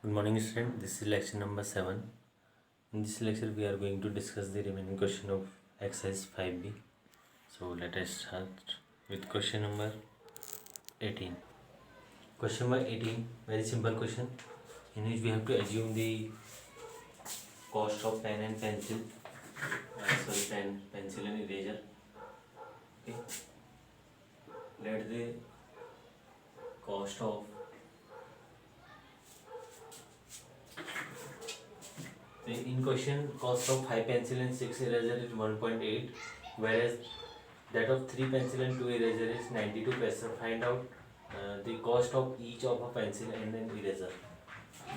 Good morning, student. This is lecture number 7. In this lecture, we are going to discuss the remaining question of exercise 5b. So, let us start with question number 18. Question number 18, very simple question, in which we have to assume the cost of pen and pencil. Pencil and eraser. Okay. Let the cost of in question, cost of 5 pencil and 6 eraser is 1.8, whereas that of 3 pencil and 2 eraser is 92 paisa. Find out the cost of each of a pencil and an eraser.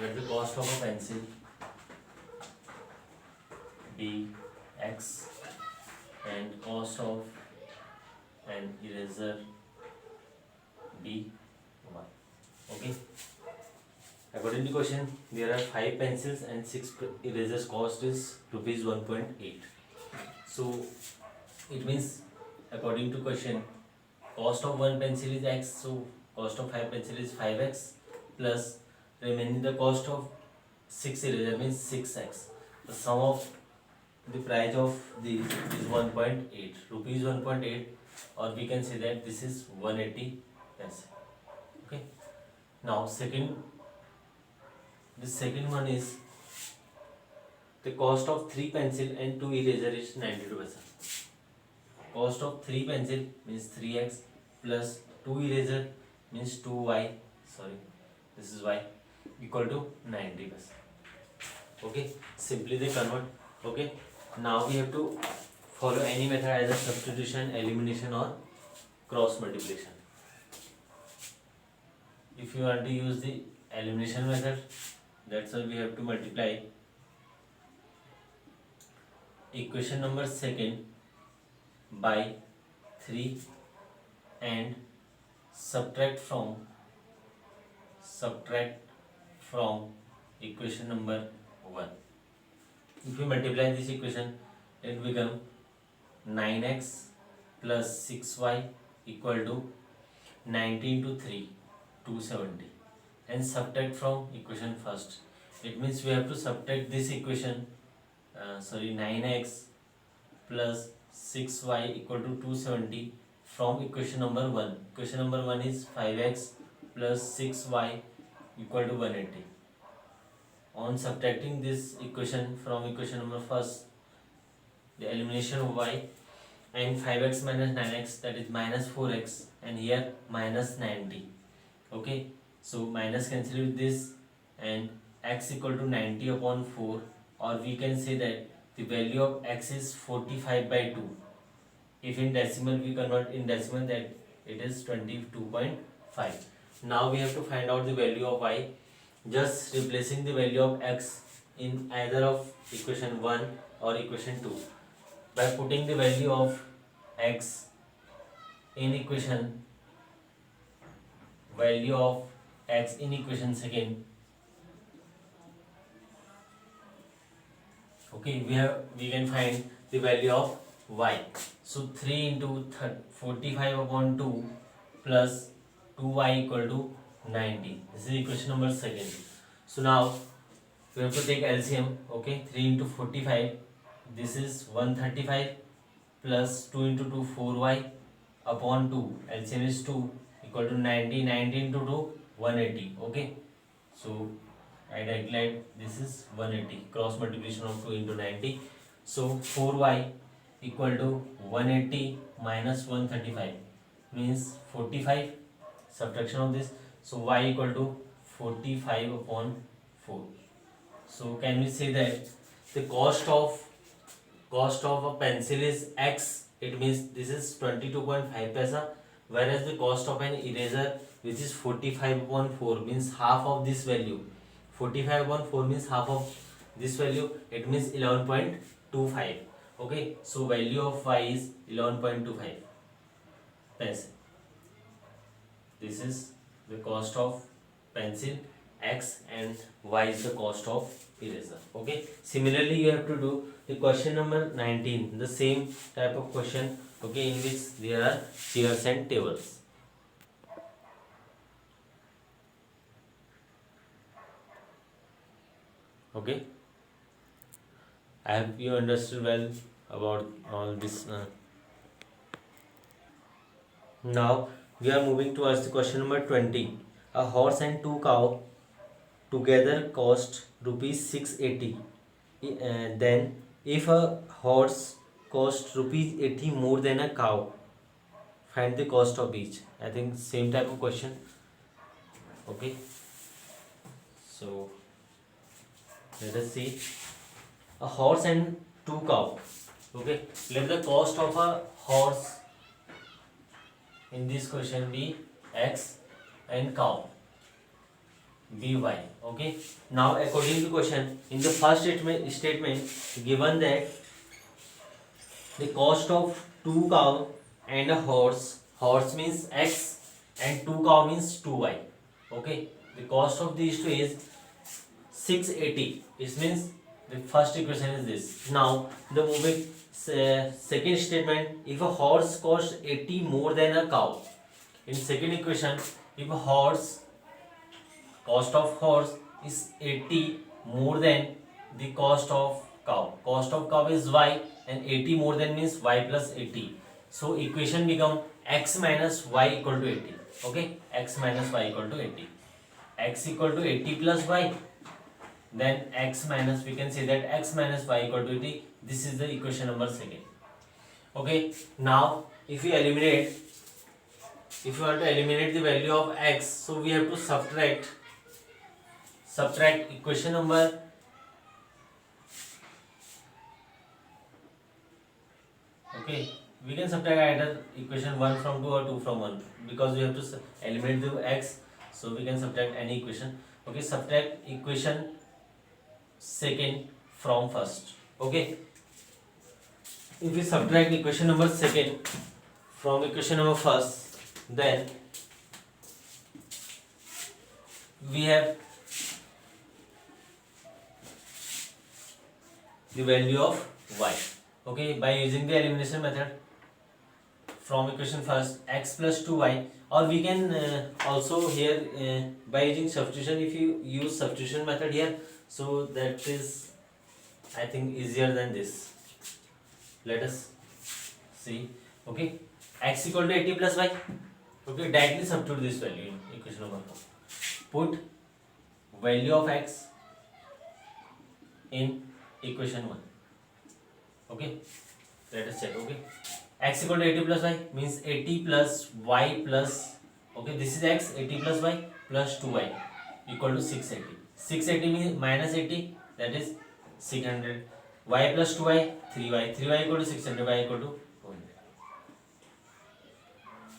Let the cost of a pencil be x and cost of an eraser be y. Okay. According to question, there are 5 pencils and 6 erasers. Cost is rupees 1.8. So it means, according to question, cost of 1 pencil is x, so cost of 5 pencil is 5x, plus remaining the cost of 6 eraser means 6x. The sum of the price of these is 1.8 rupees 1.8, or we can say that this is 180 pencil. Okay. Now the second one is the cost of 3 pencil and 2 eraser is 92 paisa. Cost of 3 pencil means 3x plus 2 eraser means 2y, sorry, this is y, equal to 90 paisa. Okay, simply they convert. Okay, now we have to follow any method, either substitution, elimination or cross multiplication. If you want to use the elimination method, that's why we have to multiply equation number second by 3 and subtract from equation number 1. If we multiply this equation, it become 9x plus 6y equal to 90 into 3, 270, and subtract from equation first. It means we have to subtract this equation, 9x plus 6y equal to 270 from equation number 1. Equation number 1 is 5x plus 6y equal to 180. On subtracting this equation from equation number first, the elimination of y, and 5x minus 9x, that is minus 4x, and here minus 90. Okay, so minus cancel with this, and x equal to 90 upon 4, or we can say that the value of x is 45 by 2. If in decimal we convert in decimal, that it is 22.5. Now we have to find out the value of y, just replacing the value of x in either of equation 1 or equation 2. By putting the value of x in equation second, okay, we can find the value of y. So 3 into 45 upon 2 plus 2y equal to 90. This is equation number second. So now we have to take LCM. Okay, 3 into 45, this is 135, plus 2 into 2, 4y upon 2, LCM is 2, equal to 90. 90 into 2, 180. Okay, so I declared this is 180, cross multiplication of 2 into 90. So 4y equal to 180 minus 135 means 45, subtraction of this, so y equal to 45 upon 4. So can we say that the cost of a pencil is x? It means this is 22.5 paisa, whereas the cost of an eraser, which is 45 upon 4, means half of this value. 45 upon 4 means half of this value, it means 11.25. Okay, so value of y is 11.25 paisa. This is the cost of pencil x, and y is the cost of eraser. Okay, similarly you have to do the question number 19, the same type of question, okay, in which there are chairs and tables. Okay, I hope you understood well about all this. Now we are moving towards the question number 20. A horse and two cow together cost rupees 680. Then if a horse cost rupees 80 more than a cow, find the cost of each. I think same type of question. Okay, so let us see. A horse and two cow. Okay, let the cost of a horse in this question be x and cow be y. Okay, now according to question, in the first statement given that the cost of two cow and a horse means x and two cow means 2y. Okay, the cost of these two is 680. It means the first equation is this. Now the moving second statement, if a horse costs 80 more than a cow, in second equation, if a horse cost of horse is 80 more than the cost of cow is y, and 80 more than means y plus 80. So equation become x minus y equal to 80. Okay, x minus y equal to 80. X equal to 80 plus y, then x minus, we can say that x minus y equal to 80. This is the equation number second. Okay, now if we eliminate, if you want to eliminate the value of x, so we have to subtract equation number, okay, we can subtract either equation 1 from 2 or 2 from 1, because we have to eliminate the x, so we can subtract any equation. Okay, subtract equation second from first. Okay, if we subtract equation number second from equation number first, then we have the value of y. Okay, by using the elimination method from equation first, x plus 2y, or we can also here by using substitution, if you use substitution method here, so that is, I think, easier than this. Let us see. Okay, x equal to 80 plus y. Okay, directly substitute this value in equation number 4. Put value of x in equation 1. Okay, let us check. Okay, x equal to 80 plus y means 80 plus y plus, okay, this is x, 80 plus y plus 2y equal to 680. 680 means minus 80, that is 600. Y plus 2y, 3y. 3y equal to 600, y equal to 200.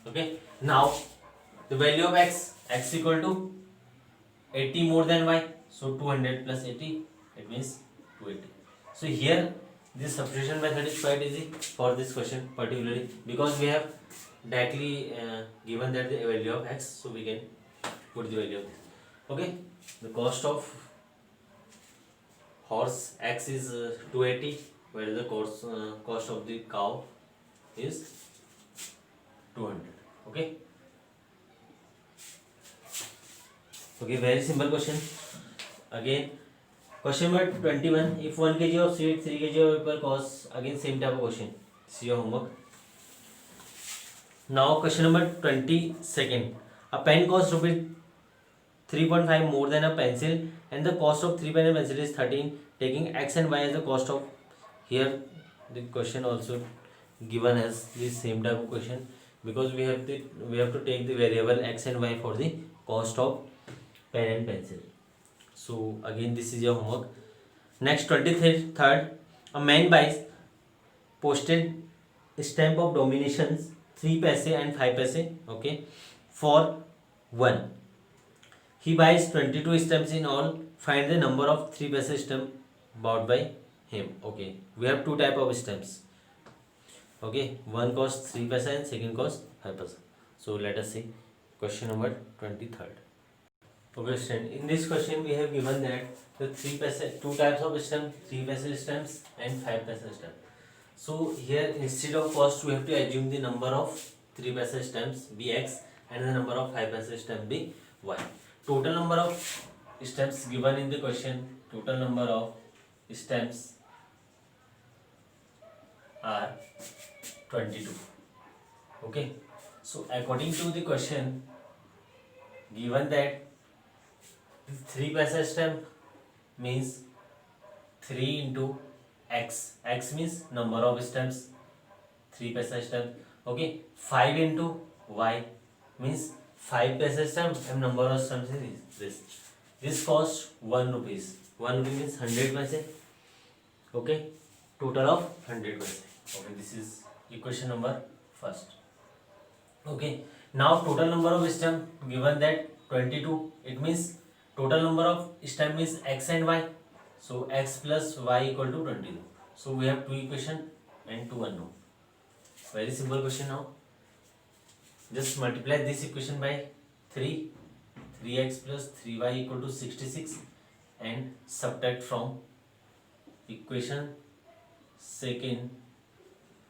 Okay, now the value of x equal to 80 more than y, so 200 plus 80, it means 280. So here this substitution method is quite easy for this question particularly, because we have directly given that the value of x, so we can put the value of this. Okay, the cost of horse x is 280, whereas the cost of the cow is 200. Okay, okay, very simple question. Again, question number 21. If 1 kg of seed, 3 kg of paper costs, again same type of question. See your homework. Now question number 22nd. A pen costs rupees 3.5 more than a pencil, and the cost of 3 pen and pencil is 13. Taking x and y as the cost of, here the question also given as the same type of question, because we have to take the variable x and y for the cost of pen and pencil. So again this is your homework. Next, 23rd, a man buys postage stamp of denominations 3 paise and 5 paise, okay, for 1. He buys 22 stamps in all. Find the number of 3 paise stamp bought by him. Okay, we have two type of stamps. Okay, one costs 3 paise and second costs 5 paise. So let us see question number 23rd. Okay, student, in this question we have given that the 3 paise, two types of stamp, 3 paise stamps and 5 paise stamp. So here instead of cost we have to assume the number of 3 paise stamps be x and the number of 5 paise stamp be y. Total number of stems given in the question. Total number of stems are 22. Okay, so according to the question, given that 3 passage stem means 3 into x means number of stems, 3 passage stem. Okay, 5 into y means 5 passage stem and number of stems is this cost 1 rupees. 1 rupee means 100 paise. Okay, total of 100 paise. Okay, this is equation number first. Okay, now total number of stem given that 22, it means total number of stem is x and y, so x plus y equal to 22. So we have two equation and two unknown. Very simple question. Now just multiply this equation by 3x plus 3y equal to 66 and subtract from equation second,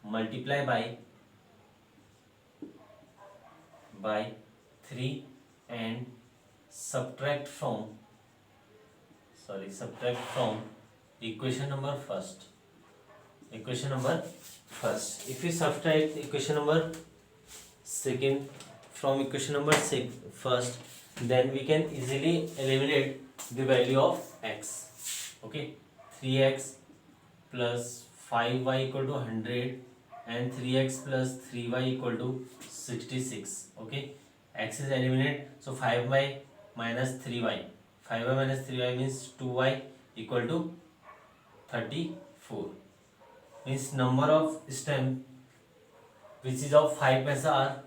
multiply by 3 and subtract from equation number first. If you subtract equation number second from equation number first, then we can easily eliminate the value of x. Okay, 3x plus 5y equal to 100 and 3x plus 3y equal to 66. Okay, x is eliminated, so 5y minus 3y. 5y minus 3y means 2y equal to 34. Means number of stem which is of 5 paisa are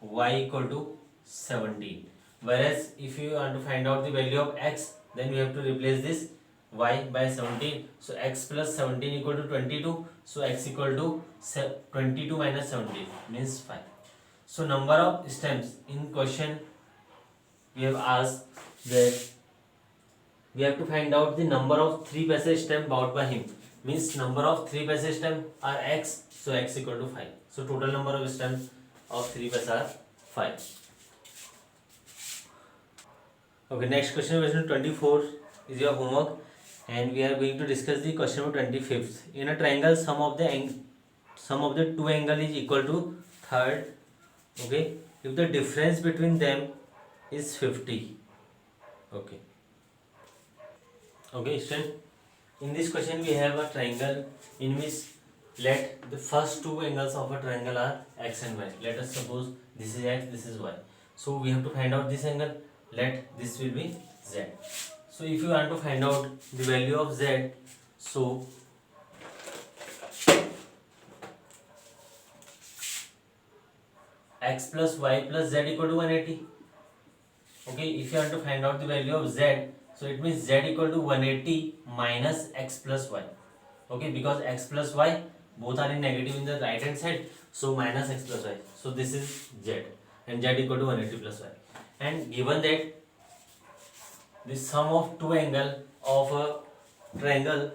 y equal to 17. Whereas if you want to find out the value of x, then we have to replace this y by 17. So x plus 17 equal to 22. So x equal to 22 minus 17 means 5. So number of stems in question we have asked that we have to find out the number of 3 passage stem bought by him. Means number of 3 passage stem are x, so x equal to 5. So total number of stems of 3 passage are 5. Okay, next question 24 is your homework, and we are going to discuss the question number 25th. In a triangle, sum of the two angle is equal to third. Okay, if the difference between them is 50. Okay, student. In this question we have a triangle in which let the first two angles of a triangle are x and y. Let us suppose this is x, this is y. So we have to find out this angle. Let this will be z. So if you want to find out the value of z, so x plus y plus z equal to 180. Okay, if you want to find out the value of z, so it means z equal to 180 minus x plus y. Okay, because x plus y both are in negative in the right hand side, so minus x plus y. So this is z, and z equal to 180 plus y. And given that the sum of two angle of a triangle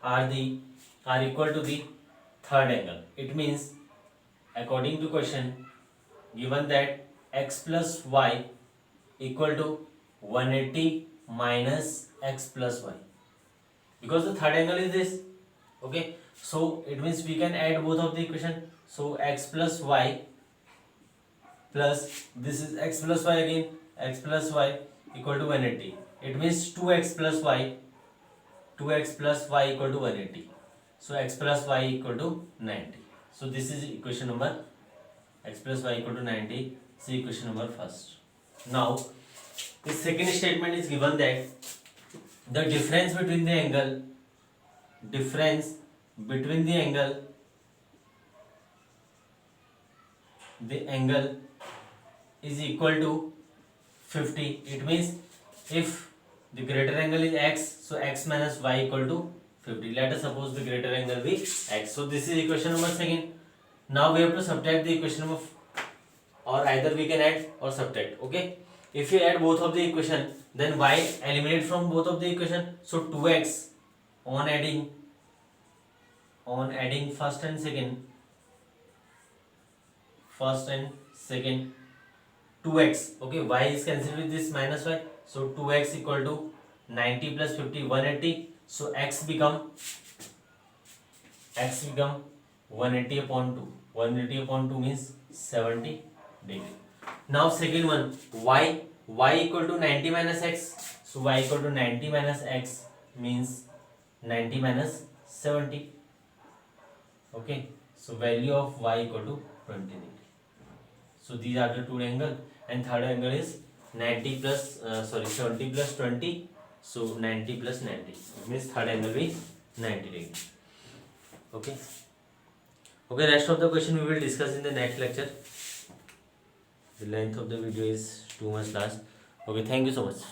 are equal to the third angle, it means according to question given that x plus y equal to 180 minus x plus y, because the third angle is this. Okay, so it means we can add both of the equation. So x plus y plus this is x plus y again, x plus y equal to 180. It means 2x plus y equal to 180. So x plus y equal to 90. So this is equation number x plus y equal to 90. See equation number first. Now the second statement is given that the difference between the angle is equal to 50. It means if the greater angle is x, so x minus y equal to 50. Let us suppose the greater angle be x. So this is equation number second. Now we have to subtract the equation number, or either we can add or subtract. Okay, if you add both of the equation, then y eliminate from both of the equation. So 2x on adding first and second 2x. Okay, y is cancelled with this minus y, So 2x equal to 90 plus 50, 180. So x become 180 upon 2. 180 upon 2 means 70 degree. Now second one, y equal to 90 minus x. So y equal to 90 minus x means 90 minus 70. Okay, so value of y equal to 20 degree. So these are the two angle, and third angle is 70 plus 20. So 90 plus 90 means third angle is 90 degree. Okay. Okay, rest of the question we will discuss in the next lecture. The length of the video is too much large. Okay, thank you so much.